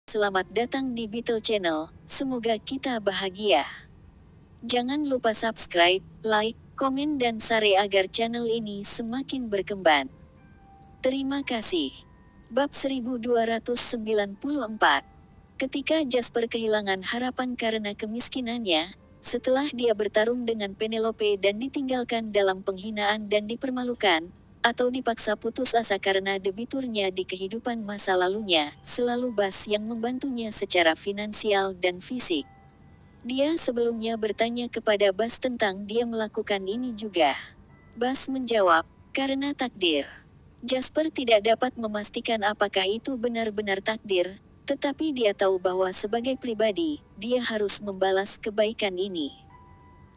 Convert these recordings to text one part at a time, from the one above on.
Selamat datang di Beetle Channel, semoga kita bahagia. Jangan lupa subscribe, like, komen dan share agar channel ini semakin berkembang. Terima kasih. Bab 1294. Ketika Jasper kehilangan harapan karena kemiskinannya, setelah dia bertarung dengan Penelope dan ditinggalkan dalam penghinaan dan dipermalukan, atau dipaksa putus asa karena debiturnya di kehidupan masa lalunya, selalu Bas yang membantunya secara finansial dan fisik. Dia sebelumnya bertanya kepada Bas tentang dia melakukan ini juga. Bas menjawab, karena takdir. Jasper tidak dapat memastikan apakah itu benar-benar takdir, tetapi dia tahu bahwa sebagai pribadi, dia harus membalas kebaikan ini.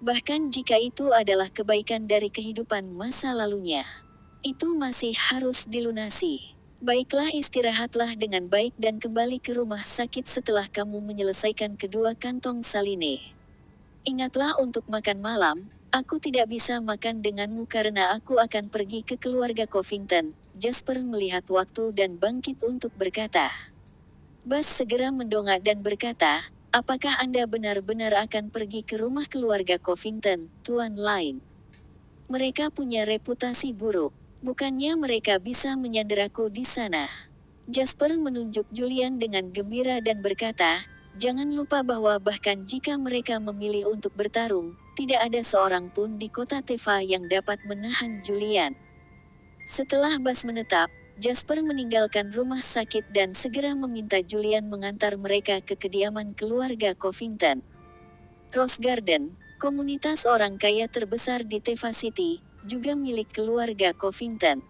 Bahkan jika itu adalah kebaikan dari kehidupan masa lalunya, itu masih harus dilunasi. Baiklah, istirahatlah dengan baik dan kembali ke rumah sakit setelah kamu menyelesaikan kedua kantong saline. Ingatlah untuk makan malam, aku tidak bisa makan denganmu karena aku akan pergi ke keluarga Covington. Jasper melihat waktu dan bangkit untuk berkata. Bas segera mendongak dan berkata, apakah Anda benar-benar akan pergi ke rumah keluarga Covington, Tuan Lane? Mereka punya reputasi buruk. Bukannya mereka bisa menyanderaku di sana. Jasper menunjuk Julian dengan gembira dan berkata, jangan lupa bahwa bahkan jika mereka memilih untuk bertarung, tidak ada seorang pun di kota Teva yang dapat menahan Julian. Setelah Bas menetap, Jasper meninggalkan rumah sakit dan segera meminta Julian mengantar mereka ke kediaman keluarga Covington. Rose Garden, komunitas orang kaya terbesar di Teva City, juga milik keluarga Covington.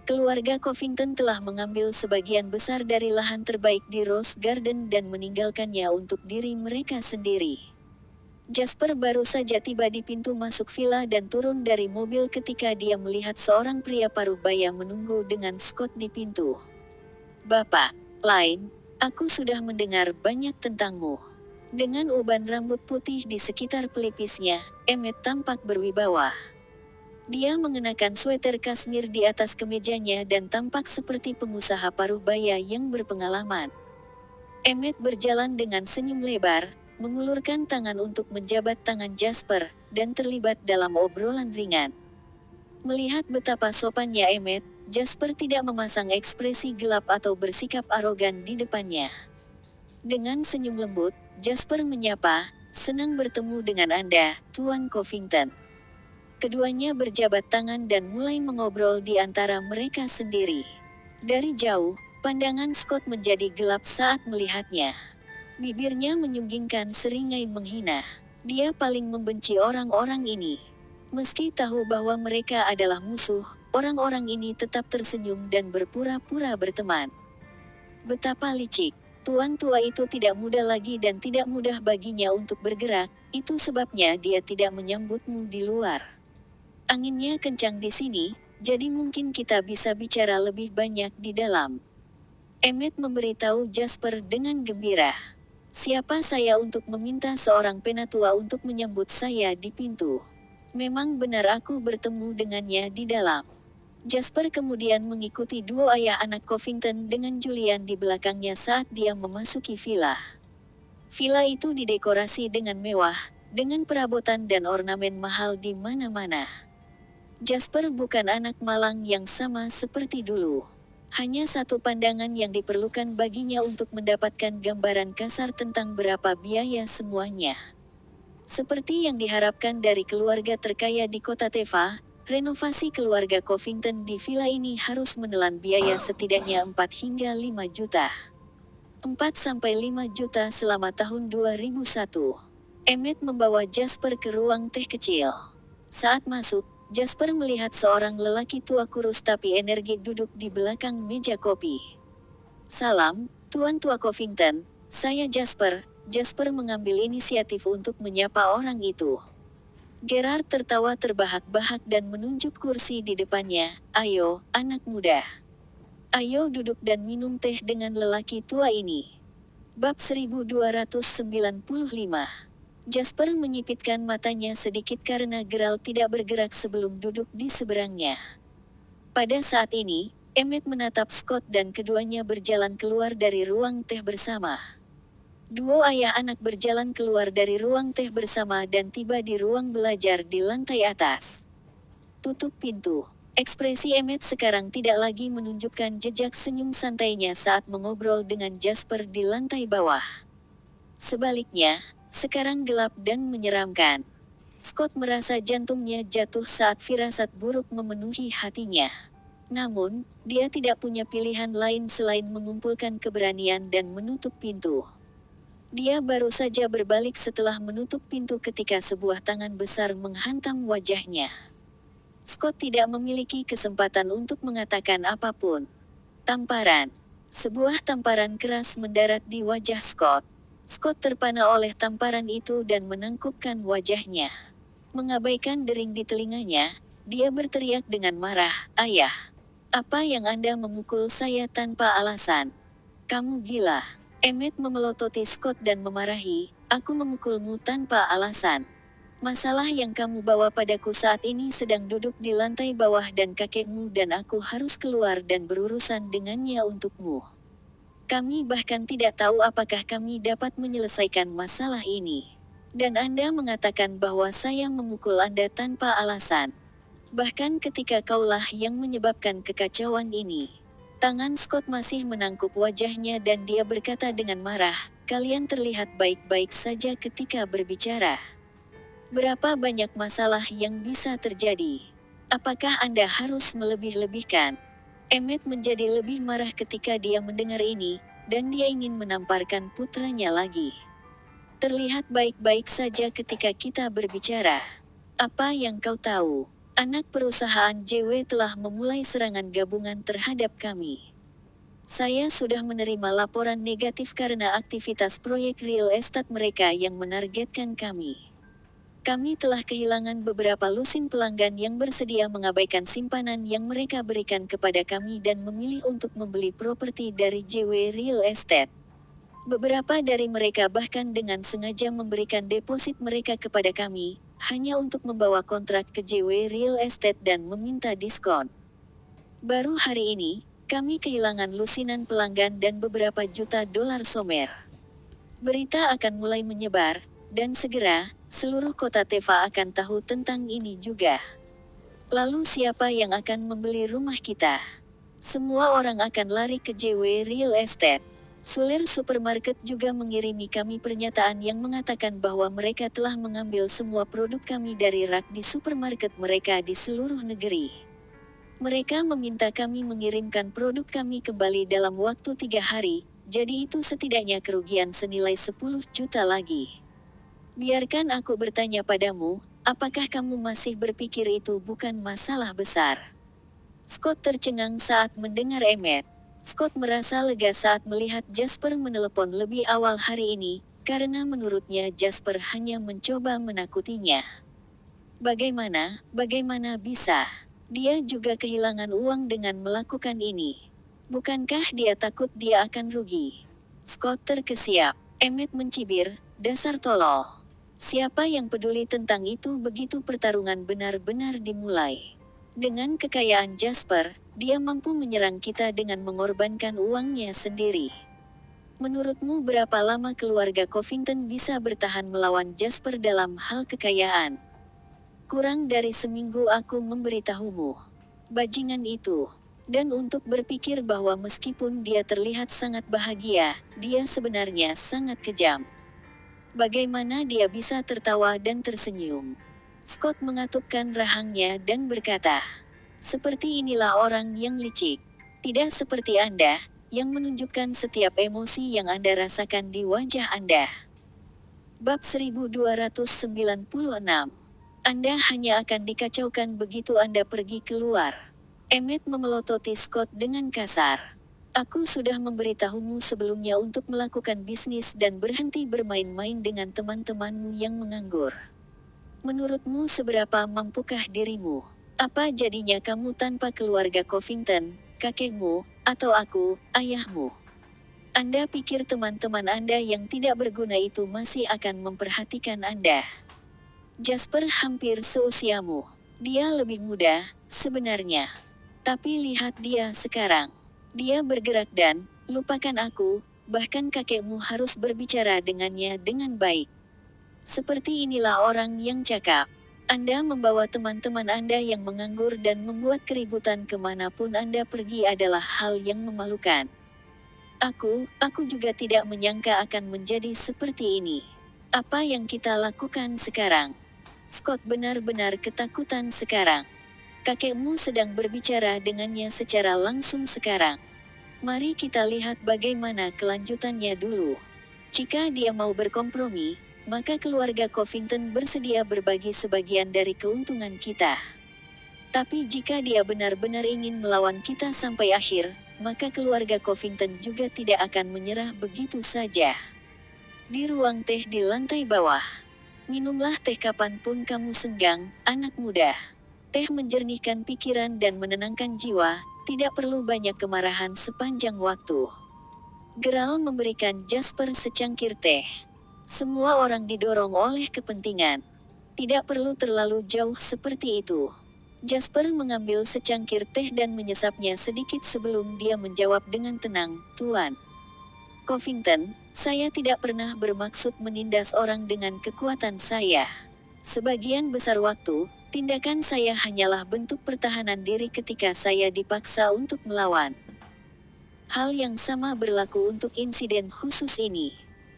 Keluarga Covington telah mengambil sebagian besar dari lahan terbaik di Rose Garden dan meninggalkannya untuk diri mereka sendiri. Jasper baru saja tiba di pintu masuk villa dan turun dari mobil ketika dia melihat seorang pria paruh baya menunggu dengan Scott di pintu. Bapak, Lane, aku sudah mendengar banyak tentangmu. Dengan uban rambut putih di sekitar pelipisnya, Emmett tampak berwibawa. Dia mengenakan sweater kasmir di atas kemejanya dan tampak seperti pengusaha paruh baya yang berpengalaman. Emmett berjalan dengan senyum lebar, mengulurkan tangan untuk menjabat tangan Jasper, dan terlibat dalam obrolan ringan. Melihat betapa sopannya Emmett, Jasper tidak memasang ekspresi gelap atau bersikap arogan di depannya. Dengan senyum lembut, Jasper menyapa, senang bertemu dengan Anda, Tuan Covington. Keduanya berjabat tangan dan mulai mengobrol di antara mereka sendiri. Dari jauh, pandangan Scott menjadi gelap saat melihatnya. Bibirnya menyunggingkan seringai menghina. Dia paling membenci orang-orang ini. Meski tahu bahwa mereka adalah musuh, orang-orang ini tetap tersenyum dan berpura-pura berteman. Betapa licik. Tuan tua itu tidak muda lagi dan tidak mudah baginya untuk bergerak, itu sebabnya dia tidak menyambutmu di luar. Anginnya kencang di sini, jadi mungkin kita bisa bicara lebih banyak di dalam. Emmett memberitahu Jasper dengan gembira. Siapa saya untuk meminta seorang penatua untuk menyambut saya di pintu? Memang benar aku bertemu dengannya di dalam. Jasper kemudian mengikuti duo ayah anak Covington dengan Julian di belakangnya saat dia memasuki villa. Villa itu didekorasi dengan mewah, dengan perabotan dan ornamen mahal di mana-mana. Jasper bukan anak malang yang sama seperti dulu. Hanya satu pandangan yang diperlukan baginya untuk mendapatkan gambaran kasar tentang berapa biaya semuanya. Seperti yang diharapkan dari keluarga terkaya di kota Teva, renovasi keluarga Covington di villa ini harus menelan biaya setidaknya 4 hingga 5 juta. 4-5 juta selama tahun 2001. Emmett membawa Jasper ke ruang teh kecil. Saat masuk, Jasper melihat seorang lelaki tua kurus tapi energik duduk di belakang meja kopi. Salam, Tuan Tua Covington, saya Jasper. Jasper mengambil inisiatif untuk menyapa orang itu. Gerard tertawa terbahak-bahak dan menunjuk kursi di depannya. Ayo, anak muda. Ayo duduk dan minum teh dengan lelaki tua ini. Bab 1295. Jasper menyipitkan matanya sedikit karena Gerald tidak bergerak sebelum duduk di seberangnya. Pada saat ini, Emmett menatap Scott dan keduanya berjalan keluar dari ruang teh bersama. Duo ayah anak berjalan keluar dari ruang teh bersama dan tiba di ruang belajar di lantai atas. Tutup pintu. Ekspresi Emmett sekarang tidak lagi menunjukkan jejak senyum santainya saat mengobrol dengan Jasper di lantai bawah. Sebaliknya, sekarang gelap dan menyeramkan. Scott merasa jantungnya jatuh saat firasat buruk memenuhi hatinya. Namun, dia tidak punya pilihan lain selain mengumpulkan keberanian dan menutup pintu. Dia baru saja berbalik setelah menutup pintu ketika sebuah tangan besar menghantam wajahnya. Scott tidak memiliki kesempatan untuk mengatakan apapun. Tamparan. Sebuah tamparan keras mendarat di wajah Scott. Scott terpana oleh tamparan itu dan menangkupkan wajahnya. Mengabaikan dering di telinganya, dia berteriak dengan marah, "Ayah! Apa yang Anda memukul saya tanpa alasan? Kamu gila." Emmett memelototi Scott dan memarahi, "Aku memukulmu tanpa alasan. Masalah yang kamu bawa padaku saat ini sedang duduk di lantai bawah dan kakekmu dan aku harus keluar dan berurusan dengannya untukmu. Kami bahkan tidak tahu apakah kami dapat menyelesaikan masalah ini. Dan Anda mengatakan bahwa saya memukul Anda tanpa alasan. Bahkan ketika kaulah yang menyebabkan kekacauan ini." Tangan Scott masih menangkup wajahnya dan dia berkata dengan marah, "Kalian terlihat baik-baik saja ketika berbicara. Berapa banyak masalah yang bisa terjadi? Apakah Anda harus melebih-lebihkan?" Emmett menjadi lebih marah ketika dia mendengar ini, dan dia ingin menamparkan putranya lagi. "Terlihat baik-baik saja ketika kita berbicara. Apa yang kau tahu? Anak perusahaan JW telah memulai serangan gabungan terhadap kami. Saya sudah menerima laporan negatif karena aktivitas proyek real estate mereka yang menargetkan kami. Kami telah kehilangan beberapa lusin pelanggan yang bersedia mengabaikan simpanan yang mereka berikan kepada kami dan memilih untuk membeli properti dari JW Real Estate. Beberapa dari mereka bahkan dengan sengaja memberikan deposit mereka kepada kami, hanya untuk membawa kontrak ke JW Real Estate dan meminta diskon. Baru hari ini, kami kehilangan lusinan pelanggan dan beberapa juta dolar somer. Berita akan mulai menyebar, dan segera, seluruh kota Teva akan tahu tentang ini juga. Lalu siapa yang akan membeli rumah kita? Semua orang akan lari ke JW Real Estate. Sulir Supermarket juga mengirimi kami pernyataan yang mengatakan bahwa mereka telah mengambil semua produk kami dari rak di supermarket mereka di seluruh negeri. Mereka meminta kami mengirimkan produk kami kembali dalam waktu 3 hari, jadi itu setidaknya kerugian senilai 10 juta lagi. Biarkan aku bertanya padamu, apakah kamu masih berpikir itu bukan masalah besar? Scott tercengang saat mendengar Emmett. Scott merasa lega saat melihat Jasper menelepon lebih awal hari ini, karena menurutnya Jasper hanya mencoba menakutinya. Bagaimana bisa? Dia juga kehilangan uang dengan melakukan ini. Bukankah dia takut dia akan rugi? Scott terkesiap. Emmett mencibir, "Dasar tolol. Siapa yang peduli tentang itu begitu pertarungan benar-benar dimulai? Dengan kekayaan Jasper, dia mampu menyerang kita dengan mengorbankan uangnya sendiri. Menurutmu berapa lama keluarga Covington bisa bertahan melawan Jasper dalam hal kekayaan? Kurang dari seminggu aku memberitahumu. Bajingan itu." Dan untuk berpikir bahwa meskipun dia terlihat sangat bahagia, dia sebenarnya sangat kejam. Bagaimana dia bisa tertawa dan tersenyum? Scott mengatupkan rahangnya dan berkata, "Seperti inilah orang yang licik. Tidak seperti Anda, yang menunjukkan setiap emosi yang Anda rasakan di wajah Anda." Bab 1296. Anda hanya akan dikacaukan begitu Anda pergi keluar. Emmett memelototi Scott dengan kasar. "Aku sudah memberitahumu sebelumnya untuk melakukan bisnis dan berhenti bermain-main dengan teman-temanmu yang menganggur. Menurutmu seberapa mampukah dirimu? Apa jadinya kamu tanpa keluarga Covington, kakekmu, atau aku, ayahmu? Anda pikir teman-teman Anda yang tidak berguna itu masih akan memperhatikan Anda? Jasper hampir seusiamu. Dia lebih muda, sebenarnya. Tapi lihat dia sekarang. Dia bergerak dan, lupakan aku, bahkan kakekmu harus berbicara dengannya dengan baik. Seperti inilah orang yang cakap. Anda membawa teman-teman Anda yang menganggur dan membuat keributan kemanapun Anda pergi adalah hal yang memalukan. Aku juga tidak menyangka akan menjadi seperti ini. Apa yang kita lakukan sekarang? Scott benar-benar ketakutan sekarang. Kakekmu sedang berbicara dengannya secara langsung sekarang. Mari kita lihat bagaimana kelanjutannya dulu. Jika dia mau berkompromi, maka keluarga Covington bersedia berbagi sebagian dari keuntungan kita. Tapi jika dia benar-benar ingin melawan kita sampai akhir, maka keluarga Covington juga tidak akan menyerah begitu saja. Di ruang teh di lantai bawah. Minumlah teh kapanpun kamu senggang, anak muda. Teh menjernihkan pikiran dan menenangkan jiwa, tidak perlu banyak kemarahan sepanjang waktu. Geralt memberikan Jasper secangkir teh. Semua orang didorong oleh kepentingan. Tidak perlu terlalu jauh seperti itu. Jasper mengambil secangkir teh dan menyesapnya sedikit sebelum dia menjawab dengan tenang, "Tuan Covington, saya tidak pernah bermaksud menindas orang dengan kekuatan saya. Sebagian besar waktu, tindakan saya hanyalah bentuk pertahanan diri ketika saya dipaksa untuk melawan. Hal yang sama berlaku untuk insiden khusus ini."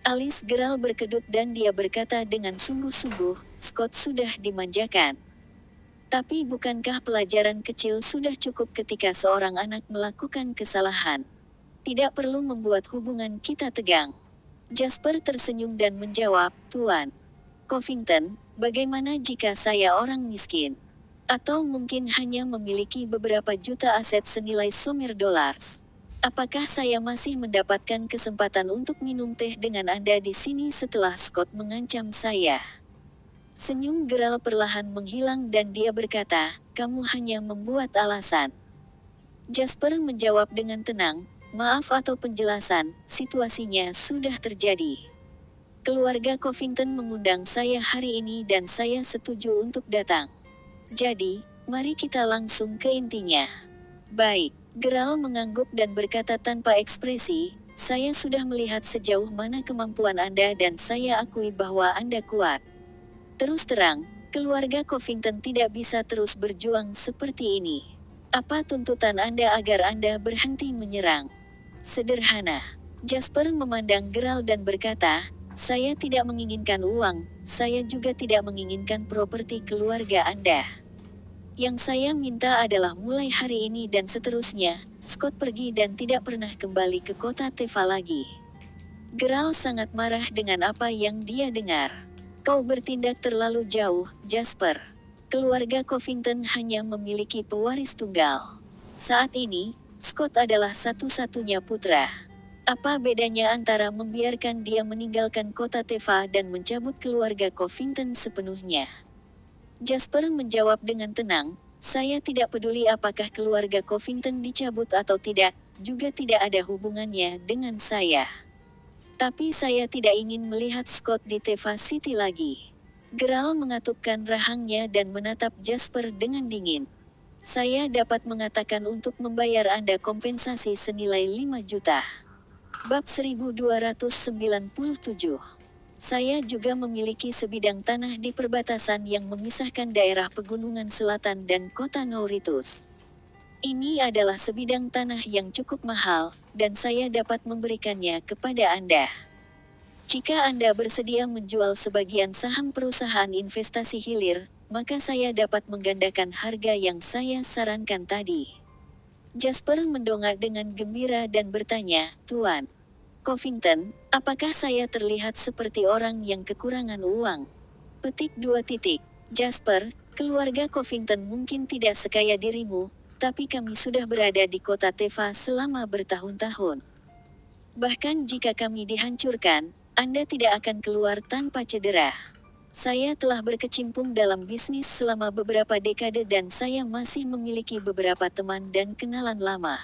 Alis Geralt berkedut dan dia berkata dengan sungguh-sungguh, "Scott sudah dimanjakan. Tapi bukankah pelajaran kecil sudah cukup ketika seorang anak melakukan kesalahan? Tidak perlu membuat hubungan kita tegang." Jasper tersenyum dan menjawab, "Tuan Covington, bagaimana jika saya orang miskin? Atau mungkin hanya memiliki beberapa juta aset senilai $1 dollars. Apakah saya masih mendapatkan kesempatan untuk minum teh dengan Anda di sini setelah Scott mengancam saya?" Senyum Geralt perlahan menghilang dan dia berkata, "Kamu hanya membuat alasan." Jasper menjawab dengan tenang, "Maaf atau penjelasan, situasinya sudah terjadi. Keluarga Covington mengundang saya hari ini dan saya setuju untuk datang. Jadi, mari kita langsung ke intinya." "Baik." Geralt mengangguk dan berkata tanpa ekspresi, "Saya sudah melihat sejauh mana kemampuan Anda dan saya akui bahwa Anda kuat. Terus terang, keluarga Covington tidak bisa terus berjuang seperti ini. Apa tuntutan Anda agar Anda berhenti menyerang?" "Sederhana." Jasper memandang Geralt dan berkata, "Saya tidak menginginkan uang, saya juga tidak menginginkan properti keluarga Anda. Yang saya minta adalah mulai hari ini dan seterusnya, Scott pergi dan tidak pernah kembali ke kota Teva lagi." Geralt sangat marah dengan apa yang dia dengar. "Kau bertindak terlalu jauh, Jasper. Keluarga Covington hanya memiliki pewaris tunggal. Saat ini, Scott adalah satu-satunya putra. Apa bedanya antara membiarkan dia meninggalkan kota Teva dan mencabut keluarga Covington sepenuhnya?" Jasper menjawab dengan tenang, "Saya tidak peduli apakah keluarga Covington dicabut atau tidak, juga tidak ada hubungannya dengan saya. Tapi saya tidak ingin melihat Scott di Teva City lagi." Geralt mengatupkan rahangnya dan menatap Jasper dengan dingin. "Saya dapat mengatakan untuk membayar Anda kompensasi senilai 5 juta. Bab 1297. Saya juga memiliki sebidang tanah di perbatasan yang memisahkan daerah pegunungan selatan dan kota Nouritus. Ini adalah sebidang tanah yang cukup mahal, dan saya dapat memberikannya kepada Anda. Jika Anda bersedia menjual sebagian saham perusahaan investasi hilir, maka saya dapat menggandakan harga yang saya sarankan tadi." Jasper mendongak dengan gembira dan bertanya, "Tuan Covington, apakah saya terlihat seperti orang yang kekurangan uang?" Petik 2. Jasper, keluarga Covington mungkin tidak sekaya dirimu, tapi kami sudah berada di kota Teva selama bertahun-tahun. Bahkan jika kami dihancurkan, Anda tidak akan keluar tanpa cedera. Saya telah berkecimpung dalam bisnis selama beberapa dekade dan saya masih memiliki beberapa teman dan kenalan lama.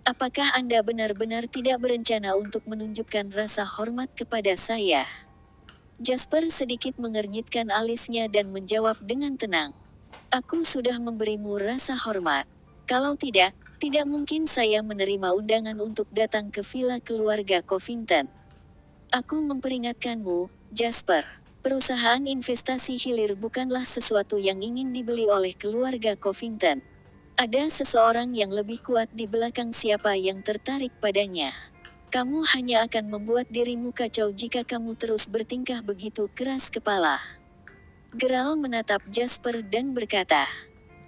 Apakah Anda benar-benar tidak berencana untuk menunjukkan rasa hormat kepada saya?" Jasper sedikit mengernyitkan alisnya dan menjawab dengan tenang, "Aku sudah memberimu rasa hormat. Kalau tidak, tidak mungkin saya menerima undangan untuk datang ke villa keluarga Covington. Aku memperingatkanmu, Jasper. Perusahaan investasi hilir bukanlah sesuatu yang ingin dibeli oleh keluarga Covington. Ada seseorang yang lebih kuat di belakang siapa yang tertarik padanya. Kamu hanya akan membuat dirimu kacau jika kamu terus bertingkah begitu keras kepala. Geralt menatap Jasper dan berkata.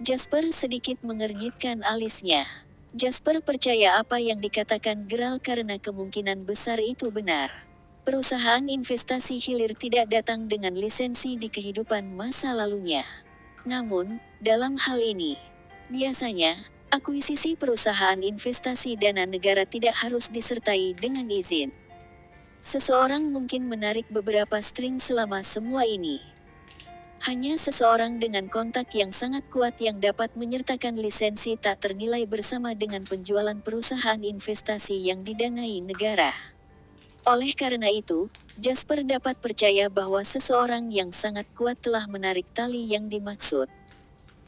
Jasper sedikit mengernyitkan alisnya. Jasper percaya apa yang dikatakan Geralt karena kemungkinan besar itu benar. Perusahaan investasi hilir tidak datang dengan lisensi di kehidupan masa lalunya. Namun, dalam hal ini, biasanya, akuisisi perusahaan investasi dana negara tidak harus disertai dengan izin. Seseorang mungkin menarik beberapa string selama semua ini. Hanya seseorang dengan kontak yang sangat kuat yang dapat menyertakan lisensi tak ternilai bersama dengan penjualan perusahaan investasi yang didanai negara. Oleh karena itu, Jasper dapat percaya bahwa seseorang yang sangat kuat telah menarik tali yang dimaksud.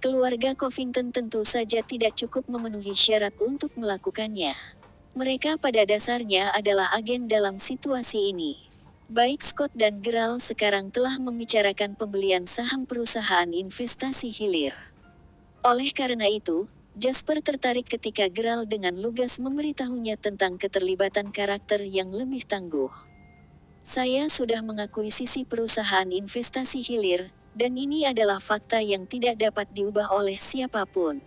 Keluarga Covington tentu saja tidak cukup memenuhi syarat untuk melakukannya. Mereka pada dasarnya adalah agen dalam situasi ini. Baik Scott dan Geralt sekarang telah membicarakan pembelian saham perusahaan investasi hilir. Oleh karena itu, Jasper tertarik ketika Geralt dengan lugas memberitahunya tentang keterlibatan karakter yang lebih tangguh. Saya sudah mengakuisisi perusahaan investasi hilir, dan ini adalah fakta yang tidak dapat diubah oleh siapapun.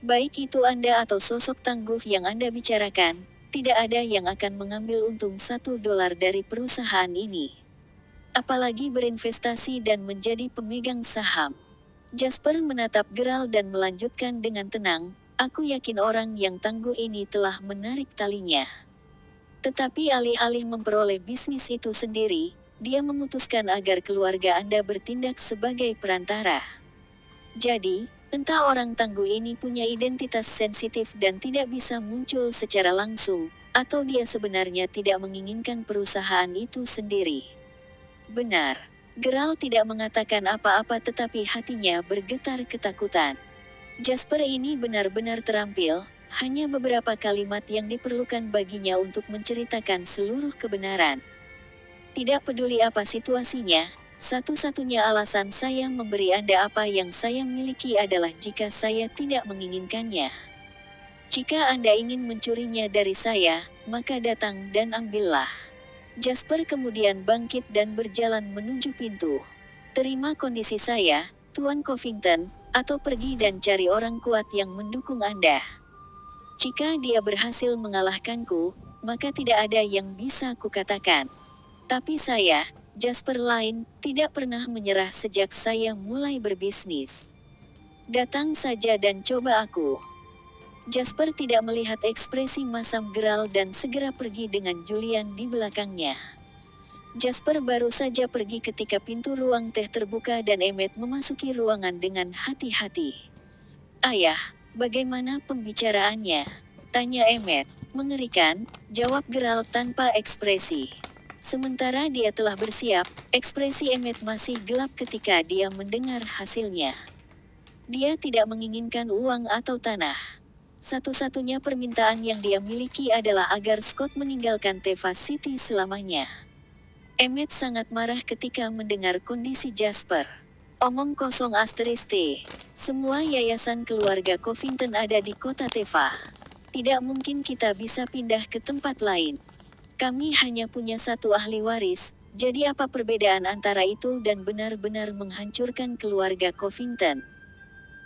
Baik itu Anda atau sosok tangguh yang Anda bicarakan, tidak ada yang akan mengambil untung $1 dari perusahaan ini. Apalagi berinvestasi dan menjadi pemegang saham. Jasper menatap Geralt dan melanjutkan dengan tenang, aku yakin orang yang tangguh ini telah menarik talinya. Tetapi alih-alih memperoleh bisnis itu sendiri, dia memutuskan agar keluarga Anda bertindak sebagai perantara. Jadi, entah orang tangguh ini punya identitas sensitif dan tidak bisa muncul secara langsung, atau dia sebenarnya tidak menginginkan perusahaan itu sendiri. Benar, Geralt tidak mengatakan apa-apa tetapi hatinya bergetar ketakutan. Jasper ini benar-benar terampil, hanya beberapa kalimat yang diperlukan baginya untuk menceritakan seluruh kebenaran. Tidak peduli apa situasinya, satu-satunya alasan saya memberi Anda apa yang saya miliki adalah jika saya tidak menginginkannya. Jika Anda ingin mencurinya dari saya, maka datang dan ambillah. Jasper kemudian bangkit dan berjalan menuju pintu. Terima kondisi saya, Tuan Covington, atau pergi dan cari orang kuat yang mendukung Anda. Jika dia berhasil mengalahkanku, maka tidak ada yang bisa kukatakan. Tapi saya, Jasper Lyne, tidak pernah menyerah sejak saya mulai berbisnis. Datang saja dan coba aku. Jasper tidak melihat ekspresi masam Geralt dan segera pergi dengan Julian di belakangnya. Jasper baru saja pergi ketika pintu ruang teh terbuka dan Emmett memasuki ruangan dengan hati-hati. Ayah, bagaimana pembicaraannya? Tanya Emmett. Mengerikan, jawab Geralt tanpa ekspresi. Sementara dia telah bersiap, ekspresi Emmett masih gelap ketika dia mendengar hasilnya. Dia tidak menginginkan uang atau tanah. Satu-satunya permintaan yang dia miliki adalah agar Scott meninggalkan Teva City selamanya. Emmett sangat marah ketika mendengar kondisi Jasper. Omong kosong *T. Semua yayasan keluarga Covington ada di kota Teva. Tidak mungkin kita bisa pindah ke tempat lain. Kami hanya punya satu ahli waris, jadi apa perbedaan antara itu dan benar-benar menghancurkan keluarga Covington?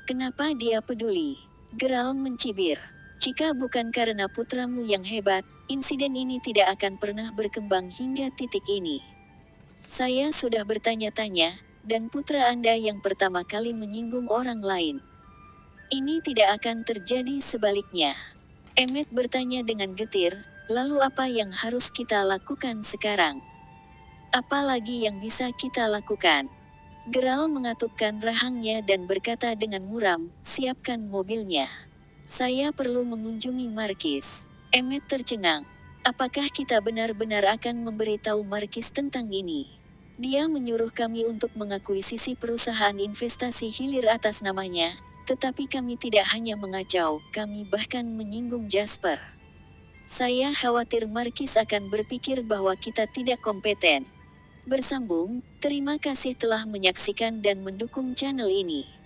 Kenapa dia peduli? Geralt mencibir. Jika bukan karena putramu yang hebat, insiden ini tidak akan pernah berkembang hingga titik ini. Saya sudah bertanya-tanya, dan putra Anda yang pertama kali menyinggung orang lain. Ini tidak akan terjadi sebaliknya. Emmett bertanya dengan getir. Lalu apa yang harus kita lakukan sekarang? Apa lagi yang bisa kita lakukan? Geralt mengatupkan rahangnya dan berkata dengan muram, siapkan mobilnya. Saya perlu mengunjungi Markis. Emmett tercengang. Apakah kita benar-benar akan memberitahu Markis tentang ini? Dia menyuruh kami untuk mengakuisisi perusahaan investasi hilir atas namanya, Tetapi kami tidak hanya mengacau, kami bahkan menyinggung Jasper. Saya khawatir Markis akan berpikir bahwa kita tidak kompeten. Bersambung, terima kasih telah menyaksikan dan mendukung channel ini.